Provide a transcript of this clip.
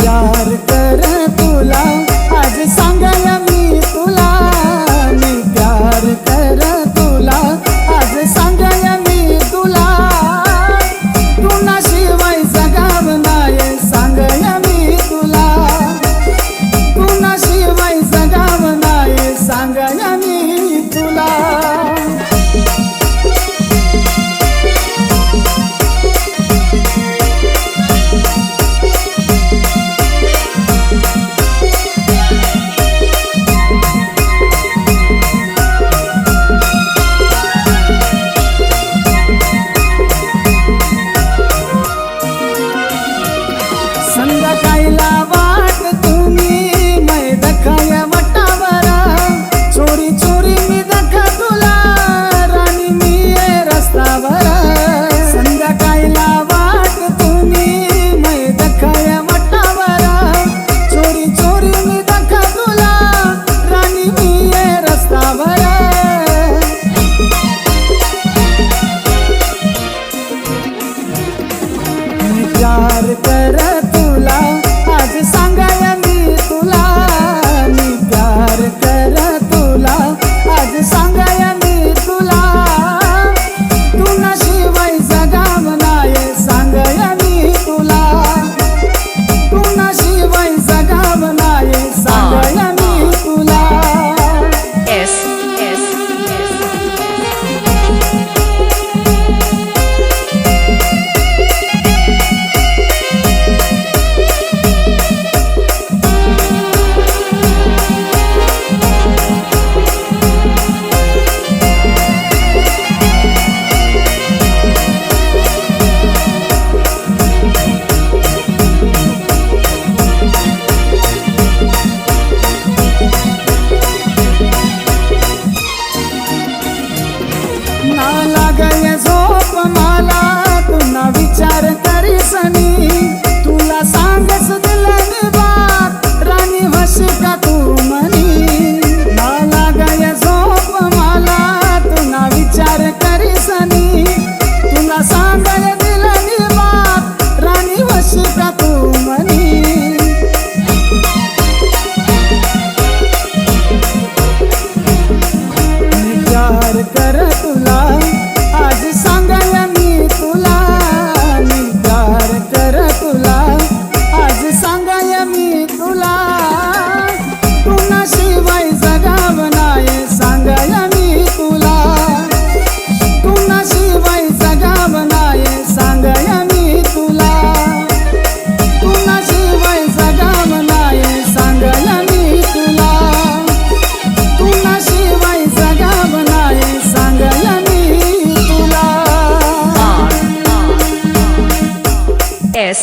प्यार कर तुला आज सांगाया मी तुला, मी प्यार कर तुला आज सांगाया मी तुला, तुझ्याशिवाय जगाव नाही सांगाया मी तुला, तुझ्याशिवाय जगाव नाही सांगाया मी तुला. संध्याकाळीला वाट तुम्ही मै दखाया वटावर, चोरी चोरी मी दखा तुला राणी मी ये रस्त्यावर. संध्याकाळीला वाट तुम्ही मै दखाया वटावर, चोरी चोरी मी दखा तुला राणी मी ये रस्त्यावर. मी प्यार कर तुला आज सांगाया मी तुला, मी प्यार कर तुला आज सांगाया मी तुला, तुझ्याशिवाय जगाव नाही सांगाया मी तुला, तुझ्याशिवाय जगाव नाही सांगाया मी तुला. ना लागाय झोप मला पुन्हा विचार करीसनी, तुला सांगस दिलं बात राणी वशी का तू म्हणी. ना लागाय झोप मला पुन्हा विचार करीसनी, तुला सांगाय दिलं बात राणी वशी का तू म्हणी. प्यार कर तुला आज सांगाया मी तुला, मी प्यार कर तुला आज सांगाया मी तुला, तुझ्याशिवाय जगाव नाही सांगाया मी तुला, तुझ्याशिवाय जगाव नाही सांगाया मी तुला, तुझ्याशिवाय जगाव नाही सांगाया मी तुला, तुझ्याशिवाय जगाव नाही सांगाया मी तुला. S